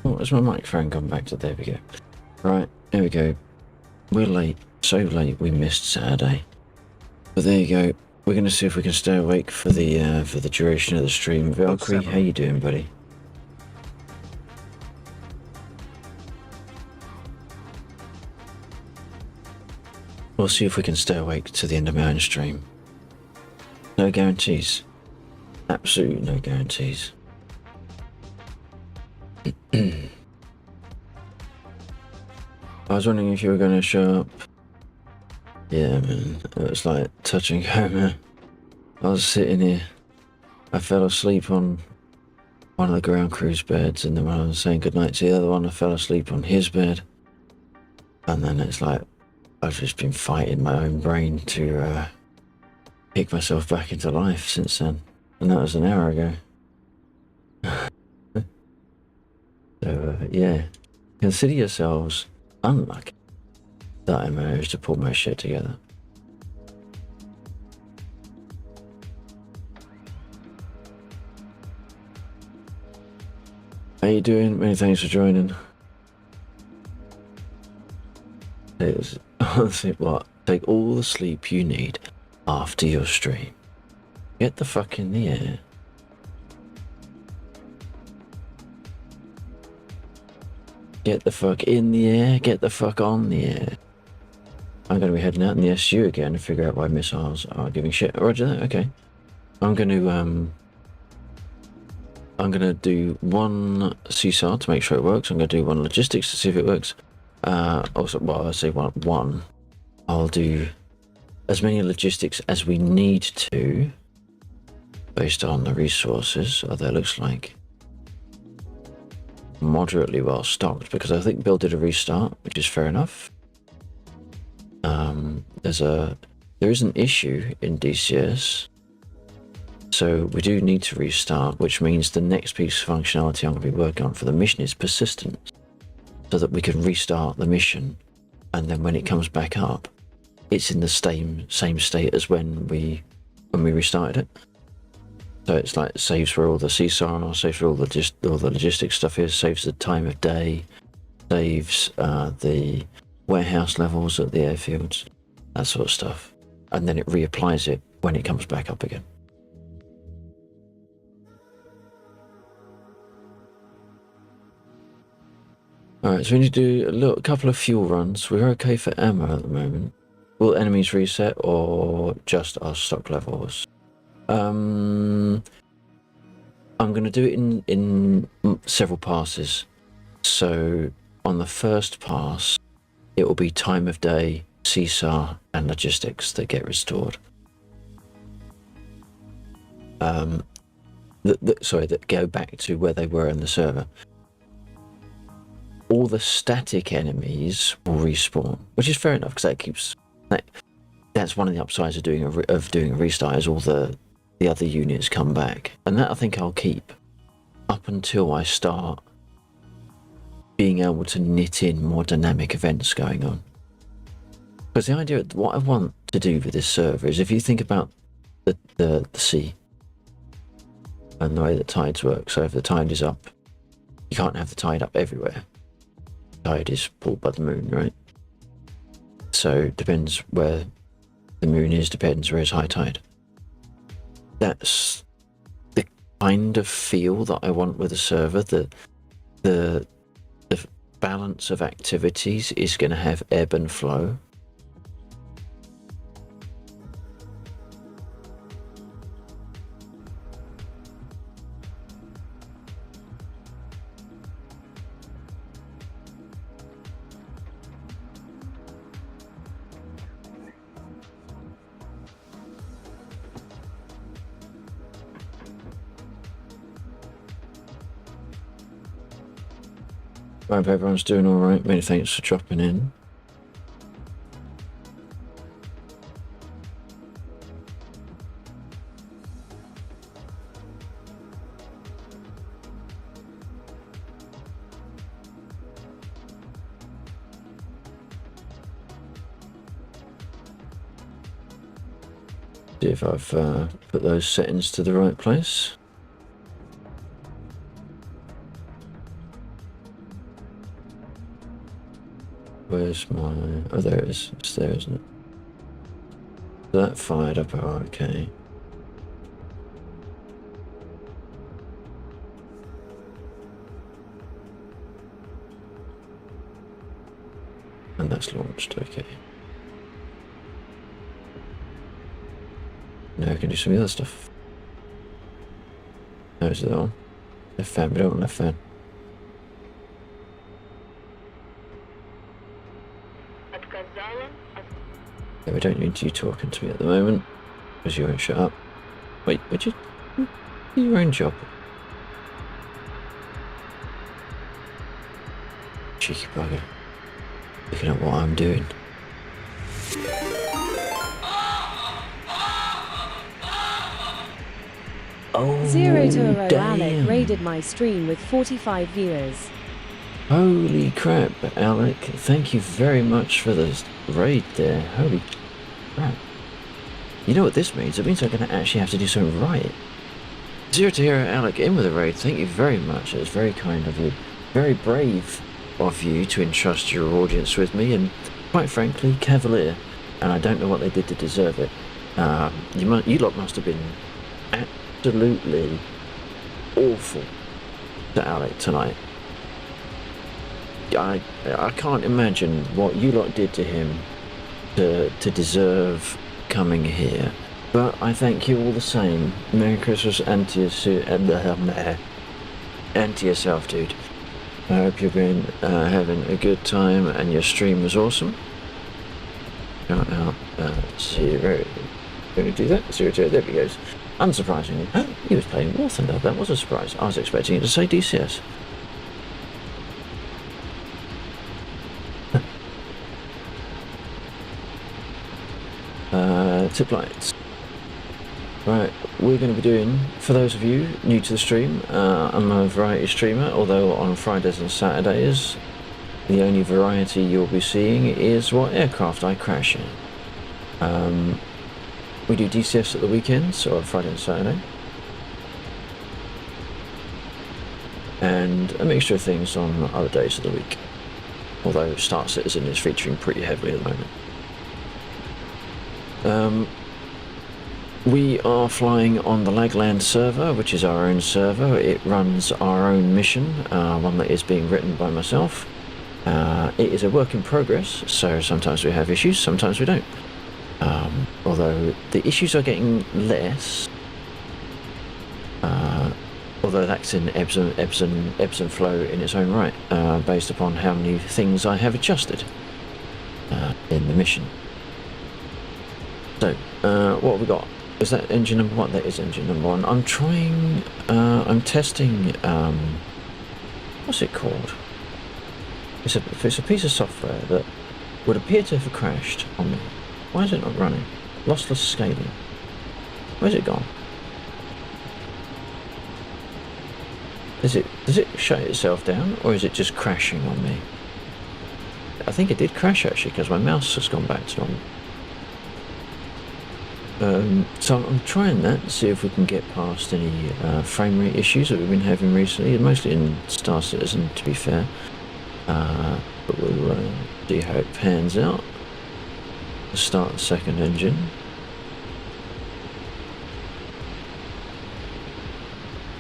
Oh, has my microphone gone back to... There we go. Right, there we go. We're late. So late we missed Saturday. But there you go. We're going to see if we can stay awake for the duration of the stream. Valkyrie, how you doing, buddy? We'll see if we can stay awake to the end of my own stream. No guarantees. Absolutely no guarantees. I was wondering if you were going to show up. Yeah, man. It was like touch and go, man. I was sitting here. I fell asleep on one of the ground crew's beds, and then when I was saying goodnight to the other one, I fell asleep on his bed. And then it's like I've just been fighting my own brain to pick myself back into life since then. And that was an hour ago. So, yeah. Consider yourselves unlucky that I managed to pull my shit together. How you doing? Many thanks for joining. It's honestly what? Take all the sleep you need after your stream. Get the fuck in the air. Get the fuck in the air, get the fuck on the air. I'm going to be heading out in the SU again to figure out why missiles are giving shit. Roger that, okay. I'm going to do one CSAR to make sure it works. I'm going to do one logistics to see if it works. Also, well, I say one. I'll do as many logistics as we need to based on the resources. Although it looks like moderately well stocked because I think Bill did a restart, which is fair enough. There is an issue in DCS, so we do need to restart, which means the next piece of functionality I'm going to be working on for the mission is persistence, so that we can restart the mission, and then when it comes back up, it's in the same state as when we restarted it. So it's like saves where all the CSAR, saves where all the logistics stuff is, saves the time of day, saves the warehouse levels at the airfields, that sort of stuff, and then it reapplies it when it comes back up again. Alright, so we need to do a couple of fuel runs. We're okay for ammo at the moment. Will enemies reset or just our stock levels? I'm going to do it in several passes. So on the first pass, it will be time of day, CSAR, and logistics that get restored. That go back to where they were in the server. All the static enemies will respawn, which is fair enough because that's one of the upsides of doing a restart is all the other units come back, and that I think I'll keep up until I start being able to knit in more dynamic events going on. Because the idea, what I want to do with this server is, if you think about the sea and the way that tides work, so if the tide is up, you can't have the tide up everywhere. The tide is pulled by the moon, right? So it depends where the moon is, depends where it's high tide. That's the kind of feel that I want with a server, that the balance of activities is going to have ebb and flow. I hope everyone's doing alright. Many thanks for dropping in. See if I've put those settings to the right place. Where's my... Oh, there it is. It's there, isn't it? That fired up. Oh, okay. And that's launched, okay. Now I can do some of the other stuff. No, is it on? Left fan, we don't want left fan. Yeah, we don't need you talking to me at the moment, because you won't shut up. Wait, would you do your own job? Cheeky bugger. Looking at what I'm doing. Oh, Zero to a damn. Alec raided my stream with 45 viewers. Holy crap, Alec. Thank you very much for the raid there. Holy crap. You know what this means? It means I'm going to actually have to do something right. Zero to Hero Alec in with a raid. Thank you very much. It was very kind of you. Very brave of you to entrust your audience with me, and quite frankly, cavalier. And I don't know what they did to deserve it. You lot must have been absolutely awful to Alec tonight. I can't imagine what you lot did to him to deserve coming here. But I thank you all the same. Merry Christmas and to yourself, dude. I hope you've been having a good time and your stream was awesome. Shout out Zero. Going to do that? Zero, there he goes. Unsurprisingly, he was playing War Thunder. That was a surprise. I was expecting it to say DCS. Tip lights. Right, we're going to be doing, for those of you new to the stream, I'm a variety streamer, although on Fridays and Saturdays the only variety you'll be seeing is what aircraft I crash in. We do DCS at the weekends, so on Friday and Saturday, and a mixture of things on other days of the week, although Star Citizen is featuring pretty heavily at the moment. We are flying on the Lagland server, which is our own server. It runs our own mission, one that is being written by myself. It is a work in progress, so sometimes we have issues, sometimes we don't. Although the issues are getting less, although that's in ebbs and flow in its own right, based upon how many things I have adjusted in the mission. So, what have we got? Is that engine number one? That is engine number one. I'm trying, I'm testing, what's it called? It's a piece of software that would appear to have crashed on me. Why is it not running? Lossless scaling. Where's it gone? Does it shut itself down, or is it just crashing on me? I think it did crash actually, because my mouse has gone back to normal. So I'm trying that to see if we can get past any frame rate issues that we've been having recently, mostly in Star Citizen, to be fair. But we'll see how it pans out. Start the second engine.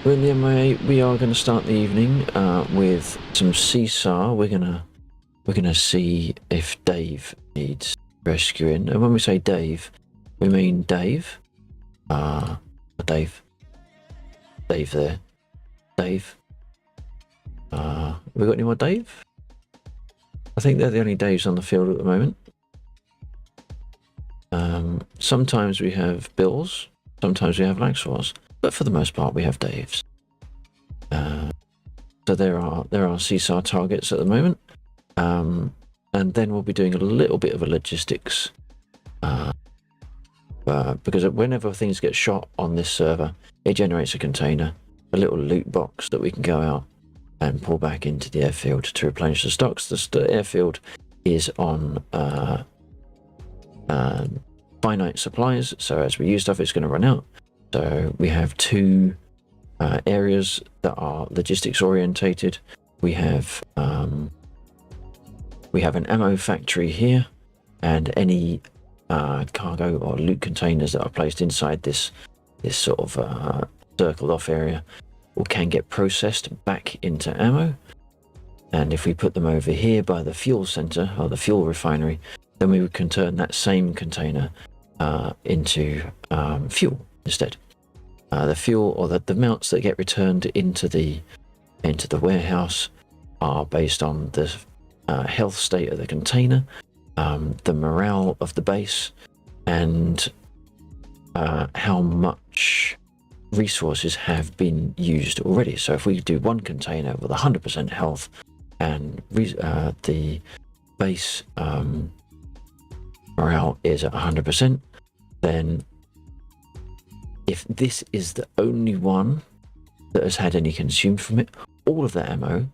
We're in the MIA. We are going to start the evening with some CSAR. We're gonna see if Dave needs rescuing, and when we say Dave, we mean Dave. Dave there. Dave. We got any more Dave? I think they're the only Daves on the field at the moment. Sometimes we have Bills, sometimes we have Laxwars, but for the most part we have Daves. So there are CSAR targets at the moment, and then we'll be doing a little bit of a logistics. Because whenever things get shot on this server, it generates a container, a little loot box that we can go out and pull back into the airfield to replenish the stocks. The airfield is on finite supplies, so as we use stuff, it's going to run out. So we have two areas that are logistics orientated. We have we have an ammo factory here, and any cargo or loot containers that are placed inside this sort of circled off area can get processed back into ammo. And if we put them over here by the fuel center or the fuel refinery, then we can turn that same container into fuel instead. The fuel or the amounts that get returned into the warehouse are based on the health state of the container, the morale of the base, and how much resources have been used already. So if we do one container with 100% health and the base morale is at 100%, then if this is the only one that has had any consumed from it, all of the ammo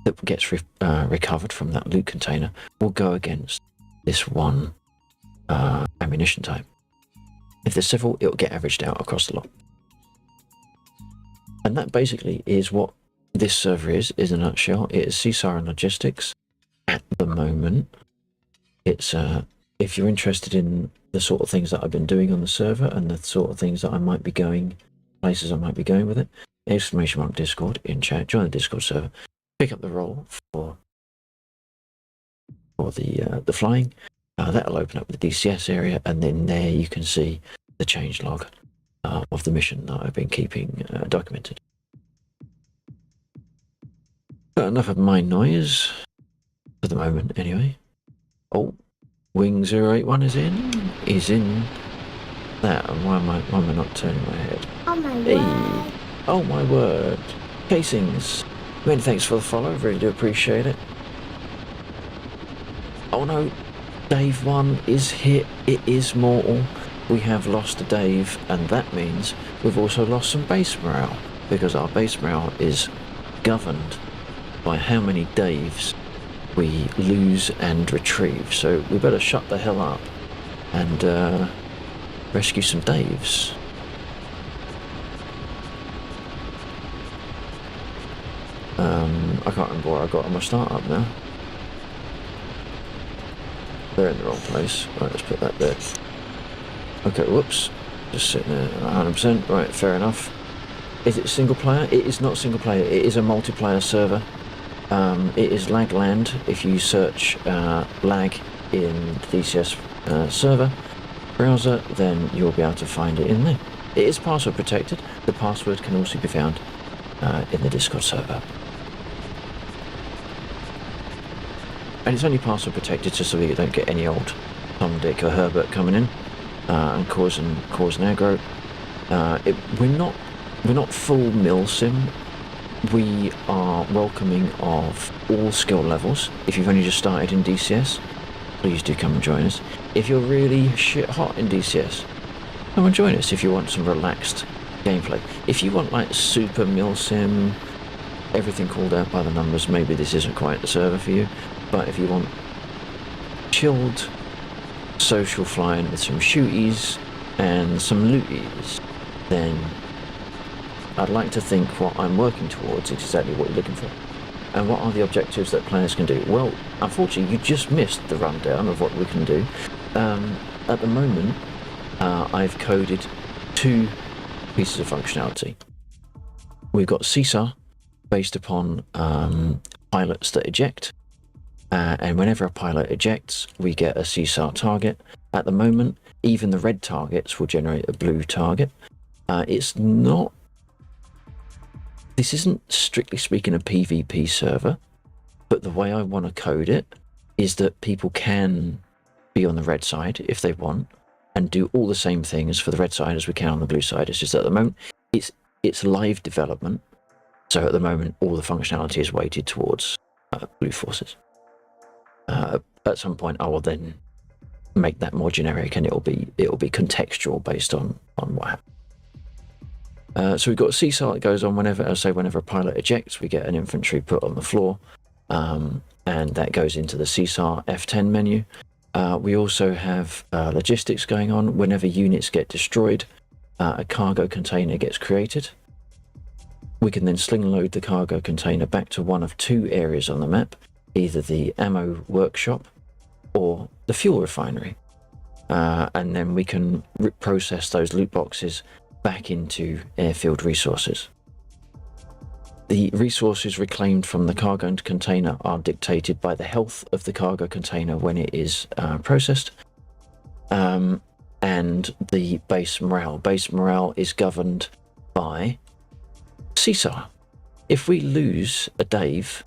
that gets recovered from that loot container will go against this one ammunition type. If there's several, it'll get averaged out across the lot. And that basically is what this server is in a nutshell. It is CSAR and logistics at the moment. It's if you're interested in the sort of things that I've been doing on the server and the sort of things that I might be going, places I might be going with it, ! Discord in chat, join the Discord server, pick up the role for the flying. That'll open up the DCS area, and then there you can see the change log of the mission that I've been keeping documented. But enough of my noise for the moment, anyway. Oh, Wing 081 is in. He's in that. And why am I not turning my head? Oh my Hey. word. Oh my word. Casings. Many thanks for the follow. Really do appreciate it. Oh no. Dave 1 is hit. It is mortal. We have lost a Dave, and that means we've also lost some base morale, because our base morale is governed by how many Daves we lose and retrieve. So we better shut the hell up and rescue some Daves. I can't remember where I got on my startup now. They're in the wrong place. Right, let's put that there. Okay, whoops. Just sitting there at 100%. Right, fair enough. Is it single player? It is not single player. It is a multiplayer server. It is lag land. If you search lag in the DCS server browser, then you'll be able to find it in there. It is password protected. The password can also be found in the Discord server. And it's only password protected just so that you don't get any old Tom, Dick or Herbert coming in and causing aggro. We're not full milsim. We are welcoming of all skill levels. If you've only just started in DCS, please do come and join us. If you're really shit hot in DCS, come and join us if you want some relaxed gameplay. If you want like super milsim, everything called out by the numbers, maybe this isn't quite the server for you. But if you want chilled social flying with some shooties and some looties, then I'd like to think what I'm working towards is exactly what you're looking for. And what are the objectives that players can do? Well, unfortunately, you just missed the rundown of what we can do. At the moment, I've coded 2 pieces of functionality. We've got CSAR, based upon pilots that eject. And whenever a pilot ejects, we get a CSAR target. At the moment, even the red targets will generate a blue target. This isn't strictly speaking a PvP server, but the way I want to code it is that people can be on the red side if they want and do all the same things for the red side as we can on the blue side. It's just at the moment, it's live development. So at the moment, all the functionality is weighted towards blue forces. At some point, I will then make that more generic, and it'll be contextual based on what happens. So we've got a CSAR that goes on whenever a pilot ejects, we get an infantry put on the floor, and that goes into the CSAR F10 menu. We also have logistics going on. Whenever units get destroyed, a cargo container gets created. We can then sling load the cargo container back to one of 2 areas on the map, either the ammo workshop or the fuel refinery. And then we can process those loot boxes back into airfield resources. The resources reclaimed from the cargo container are dictated by the health of the cargo container when it is processed, and the base morale. Base morale is governed by CSAR. If we lose a Dave,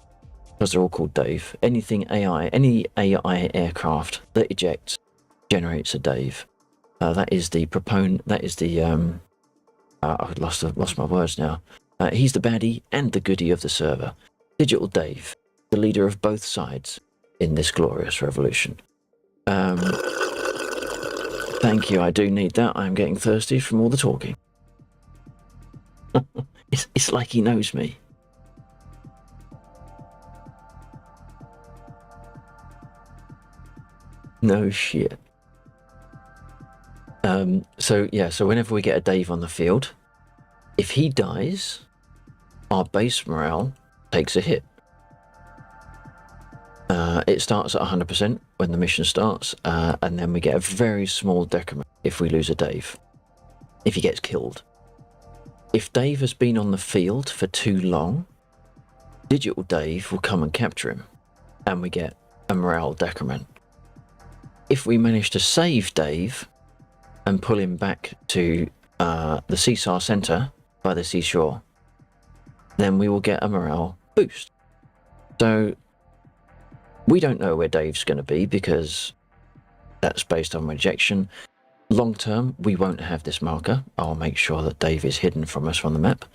because they're all called Dave, any AI aircraft that ejects generates a Dave. That is the I lost my words now. He's the baddie and the goodie of the server. Digital Dave, the leader of both sides in this glorious revolution. Thank you, I do need that. I'm getting thirsty from all the talking. It's like he knows me. No shit. So whenever we get a Dave on the field, if he dies, our base morale takes a hit. It starts at 100% when the mission starts, and then we get a very small decrement if we lose a Dave, if he gets killed. If Dave has been on the field for too long, Digital Dave will come and capture him, and we get a morale decrement. If we manage to save Dave and pull him back to the CSAR Centre by the seashore, then we will get a morale boost. So we don't know where Dave's going to be because that's based on rejection. Long term, we won't have this marker. I'll make sure that Dave is hidden from us on the map.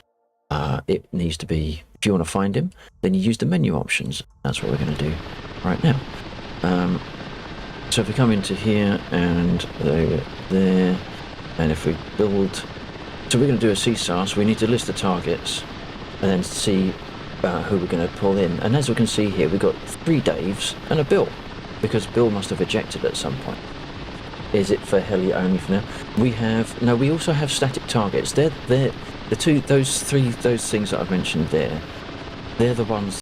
It needs to be, if you want to find him, then you use the menu options. That's what we're going to do right now. So if we come into here and there, and if we build, so we're going to do a CSAR, so we need to list the targets and then see who we're going to pull in. And as we can see here, we've got 3 Daves and a Bill, because Bill must have ejected at some point. Is it for heli only for now? We also have static targets. They're the two, those things that I've mentioned there. They're the ones